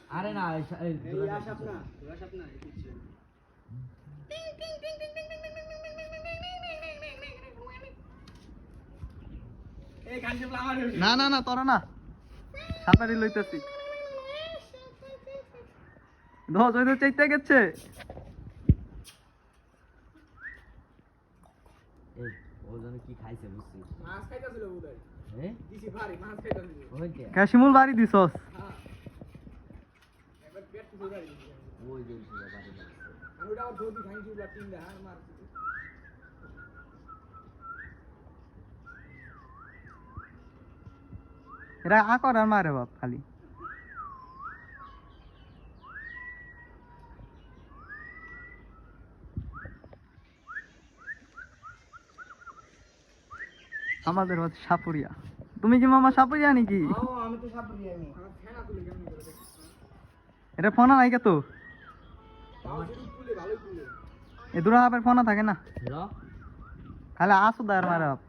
আরে না এই আসাপ না কিছু এই গান জবলা আমার না না না তোরা না সাতারি লইতেছি দশ ওই তো চাইতে গেছে এই ও জানে কি খাইছে বুঝছিস মাছ খাইতাছিল বুদাই হ্যাঁ দিছি ভারী মাছ খাইতাছিল ওই কে ক্যাশিমুল বাড়ি দিছস হ্যাঁ এবার পেট পুরো ভারী ওই যে বাড়ি লাগছে আমি ওটা ধরতি খাইছি ওটা তিন দা হার মারছি এরা আকর আর মারে বাপ খালি আমাদের হচ্ছে সাপুরিয়া তুমি কি মামা সাপুরিয়া নাকি আমি তো সাপুরি আমি আমার ফেনা তুলে কেমন করে দেখ এটা ফোনা নাই তো তাও যদি তুলে ভালোই তুলে এ দূরা হাপের ফোনা থাকে না র খালি আসো দার মারে বাপ